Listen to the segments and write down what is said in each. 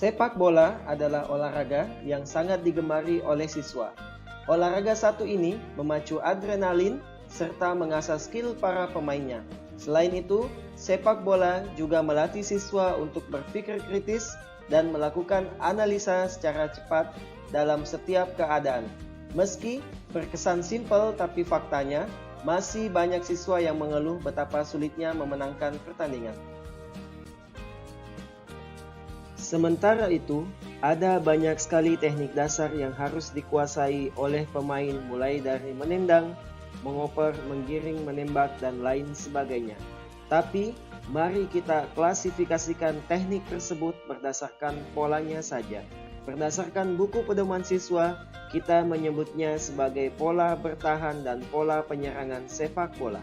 Sepak bola adalah olahraga yang sangat digemari oleh siswa. Olahraga satu ini memacu adrenalin serta mengasah skill para pemainnya. Selain itu, sepak bola juga melatih siswa untuk berpikir kritis dan melakukan analisa secara cepat dalam setiap keadaan. Meski berkesan simpel, tapi faktanya masih banyak siswa yang mengeluh betapa sulitnya memenangkan pertandingan. Sementara itu, ada banyak sekali teknik dasar yang harus dikuasai oleh pemain, mulai dari menendang, mengoper, menggiring, menembak, dan lain sebagainya. Tapi, mari kita klasifikasikan teknik tersebut berdasarkan polanya saja. Berdasarkan buku pedoman siswa, kita menyebutnya sebagai pola bertahan dan pola penyerangan sepak bola.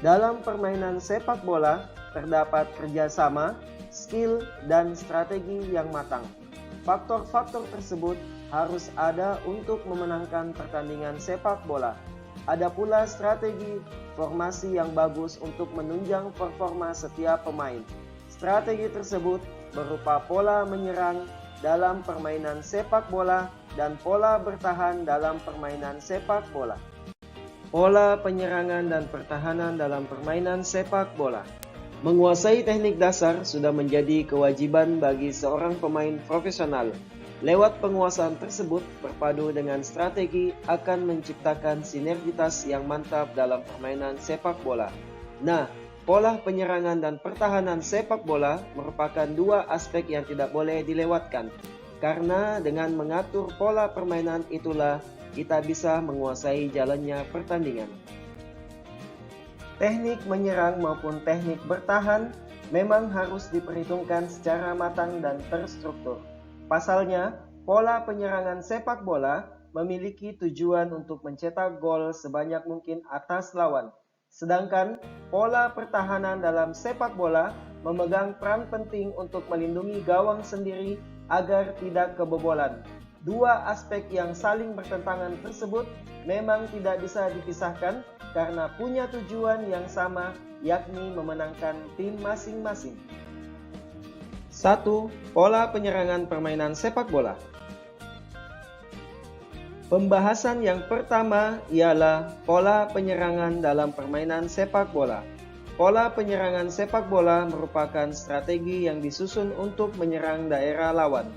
Dalam permainan sepak bola, terdapat kerjasama, skill, dan strategi yang matang. Faktor-faktor tersebut harus ada untuk memenangkan pertandingan sepak bola. Ada pula strategi formasi yang bagus untuk menunjang performa setiap pemain. Strategi tersebut berupa pola menyerang dalam permainan sepak bola dan pola bertahan dalam permainan sepak bola. Pola penyerangan dan pertahanan dalam permainan sepak bola. Menguasai teknik dasar sudah menjadi kewajiban bagi seorang pemain profesional. Lewat penguasaan tersebut, berpadu dengan strategi akan menciptakan sinergitas yang mantap dalam permainan sepak bola. Nah, pola penyerangan dan pertahanan sepak bola merupakan dua aspek yang tidak boleh dilewatkan. Karena dengan mengatur pola permainan itulah kita bisa menguasai jalannya pertandingan. Teknik menyerang maupun teknik bertahan memang harus diperhitungkan secara matang dan terstruktur. Pasalnya, pola penyerangan sepak bola memiliki tujuan untuk mencetak gol sebanyak mungkin atas lawan. Sedangkan pola pertahanan dalam sepak bola memegang peran penting untuk melindungi gawang sendiri agar tidak kebobolan. Dua aspek yang saling bertentangan tersebut memang tidak bisa dipisahkan karena punya tujuan yang sama, yakni memenangkan tim masing-masing. 1. Pola penyerangan permainan sepak bola. Pembahasan yang pertama ialah pola penyerangan dalam permainan sepak bola. Pola penyerangan sepak bola merupakan strategi yang disusun untuk menyerang daerah lawan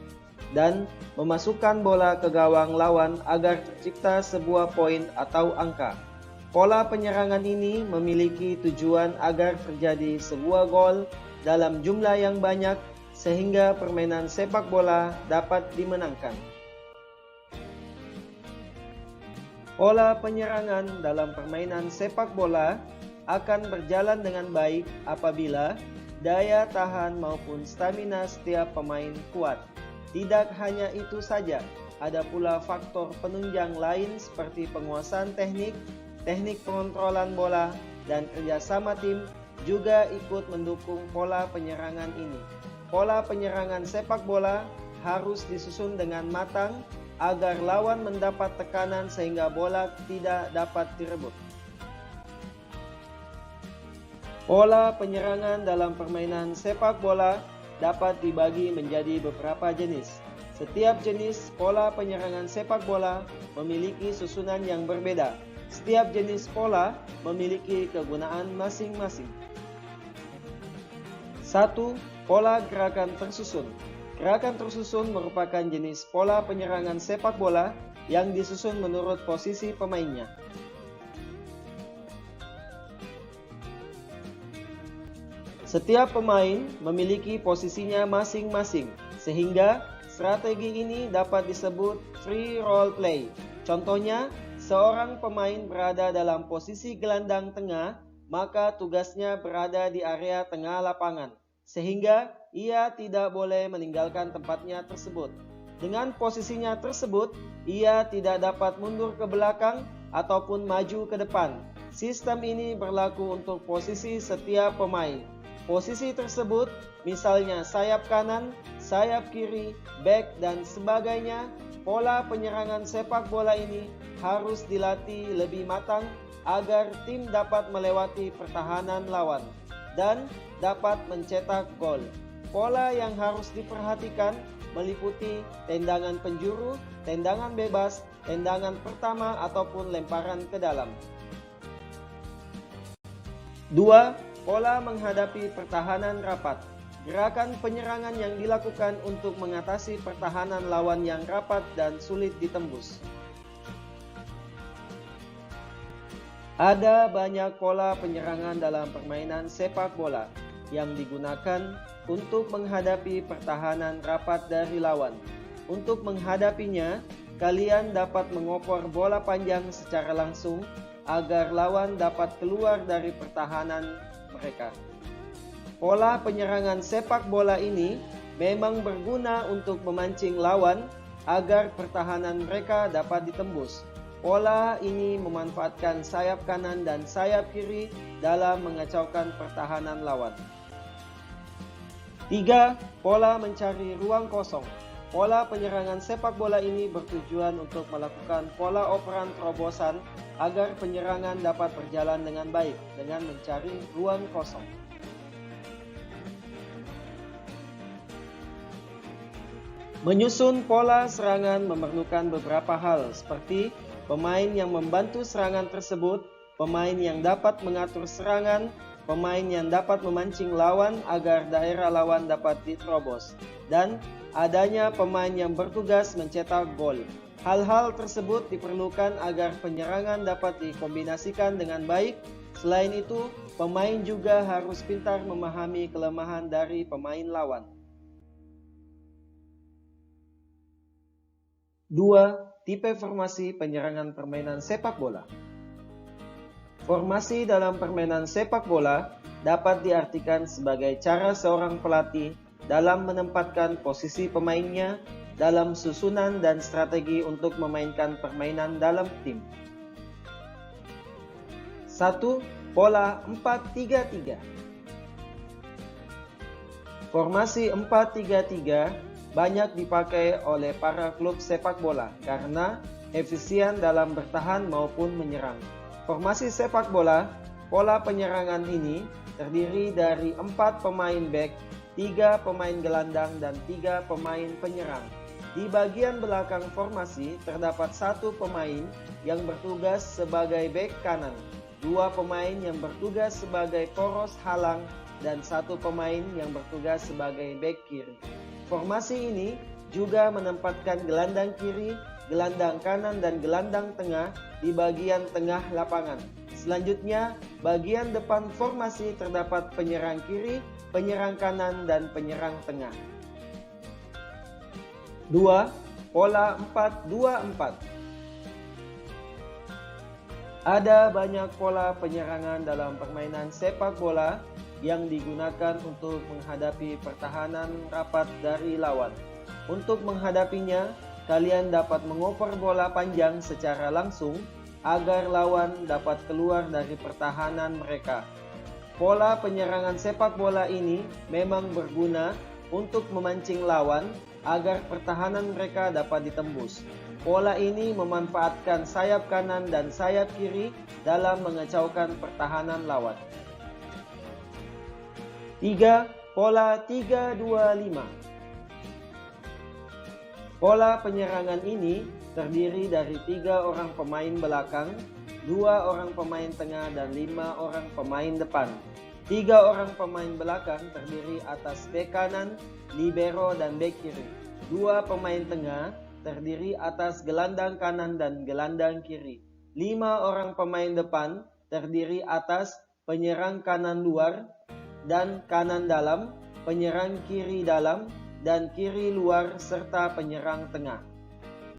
dan memasukkan bola ke gawang lawan agar tercipta sebuah poin atau angka. Pola penyerangan ini memiliki tujuan agar terjadi sebuah gol dalam jumlah yang banyak sehingga permainan sepak bola dapat dimenangkan. Pola penyerangan dalam permainan sepak bola akan berjalan dengan baik apabila daya tahan maupun stamina setiap pemain kuat. Tidak hanya itu saja, ada pula faktor penunjang lain seperti penguasaan teknik pengontrolan bola, dan kerjasama tim juga ikut mendukung pola penyerangan ini. Pola penyerangan sepak bola harus disusun dengan matang agar lawan mendapat tekanan sehingga bola tidak dapat direbut. Pola penyerangan dalam permainan sepak bola dapat dibagi menjadi beberapa jenis. Setiap jenis pola penyerangan sepak bola memiliki susunan yang berbeda. Setiap jenis pola memiliki kegunaan masing-masing. 1. Pola gerakan tersusun. Gerakan tersusun merupakan jenis pola penyerangan sepak bola yang disusun menurut posisi pemainnya. Setiap pemain memiliki posisinya masing-masing, sehingga strategi ini dapat disebut free role play. Contohnya, seorang pemain berada dalam posisi gelandang tengah, maka tugasnya berada di area tengah lapangan, sehingga ia tidak boleh meninggalkan tempatnya tersebut. Dengan posisinya tersebut, ia tidak dapat mundur ke belakang ataupun maju ke depan. Sistem ini berlaku untuk posisi setiap pemain. Posisi tersebut, misalnya sayap kanan, sayap kiri, back, dan sebagainya, pola penyerangan sepak bola ini harus dilatih lebih matang agar tim dapat melewati pertahanan lawan dan dapat mencetak gol. Pola yang harus diperhatikan meliputi tendangan penjuru, tendangan bebas, tendangan pertama ataupun lemparan ke dalam. 2. Pola menghadapi pertahanan rapat. Gerakan penyerangan yang dilakukan untuk mengatasi pertahanan lawan yang rapat dan sulit ditembus. Ada banyak pola penyerangan dalam permainan sepak bola yang digunakan untuk menghadapi pertahanan rapat dari lawan. Untuk menghadapinya, kalian dapat mengoper bola panjang secara langsung agar lawan dapat keluar dari pertahanan mereka. Pola penyerangan sepak bola ini memang berguna untuk memancing lawan agar pertahanan mereka dapat ditembus. Pola ini memanfaatkan sayap kanan dan sayap kiri dalam mengacaukan pertahanan lawan. 3. Pola mencari ruang kosong. Pola penyerangan sepak bola ini bertujuan untuk melakukan pola operan terobosan agar penyerangan dapat berjalan dengan baik dengan mencari ruang kosong. Menyusun pola serangan memerlukan beberapa hal seperti pemain yang membantu serangan tersebut, pemain yang dapat mengatur serangan, pemain yang dapat memancing lawan agar daerah lawan dapat diterobos, dan adanya pemain yang bertugas mencetak gol. Hal-hal tersebut diperlukan agar penyerangan dapat dikombinasikan dengan baik. Selain itu, pemain juga harus pintar memahami kelemahan dari pemain lawan. 2. Tipe formasi penyerangan permainan sepak bola. Formasi dalam permainan sepak bola dapat diartikan sebagai cara seorang pelatih dalam menempatkan posisi pemainnya dalam susunan dan strategi untuk memainkan permainan dalam tim. 1. Pola 4-3-3. Formasi 4-3-3 banyak dipakai oleh para klub sepak bola karena efisien dalam bertahan maupun menyerang. Formasi sepak bola, pola penyerangan ini terdiri dari 4 pemain bek, 3 pemain gelandang, dan 3 pemain penyerang. Di bagian belakang formasi terdapat 1 pemain yang bertugas sebagai bek kanan, 2 pemain yang bertugas sebagai poros halang, dan 1 pemain yang bertugas sebagai bek kiri. Formasi ini juga menempatkan gelandang kiri, gelandang kanan, dan gelandang tengah di bagian tengah lapangan. Selanjutnya, bagian depan formasi terdapat penyerang kiri, penyerang kanan, dan penyerang tengah. 2. Pola 4-2-4. Ada banyak pola penyerangan dalam permainan sepak bola yang digunakan untuk menghadapi pertahanan rapat dari lawan. Untuk menghadapinya, kalian dapat mengoper bola panjang secara langsung agar lawan dapat keluar dari pertahanan mereka. Pola penyerangan sepak bola ini memang berguna untuk memancing lawan agar pertahanan mereka dapat ditembus. Pola ini memanfaatkan sayap kanan dan sayap kiri dalam mengacaukan pertahanan lawan. 3. Pola 3-2-5. Pola penyerangan ini terdiri dari 3 orang pemain belakang, 2 orang pemain tengah, dan 5 orang pemain depan. 3 orang pemain belakang terdiri atas bek kanan, libero, dan bek kiri. 2 pemain tengah terdiri atas gelandang kanan dan gelandang kiri. 5 orang pemain depan terdiri atas penyerang kanan luar dan kanan dalam, penyerang kiri dalam, dan kiri luar, serta penyerang tengah.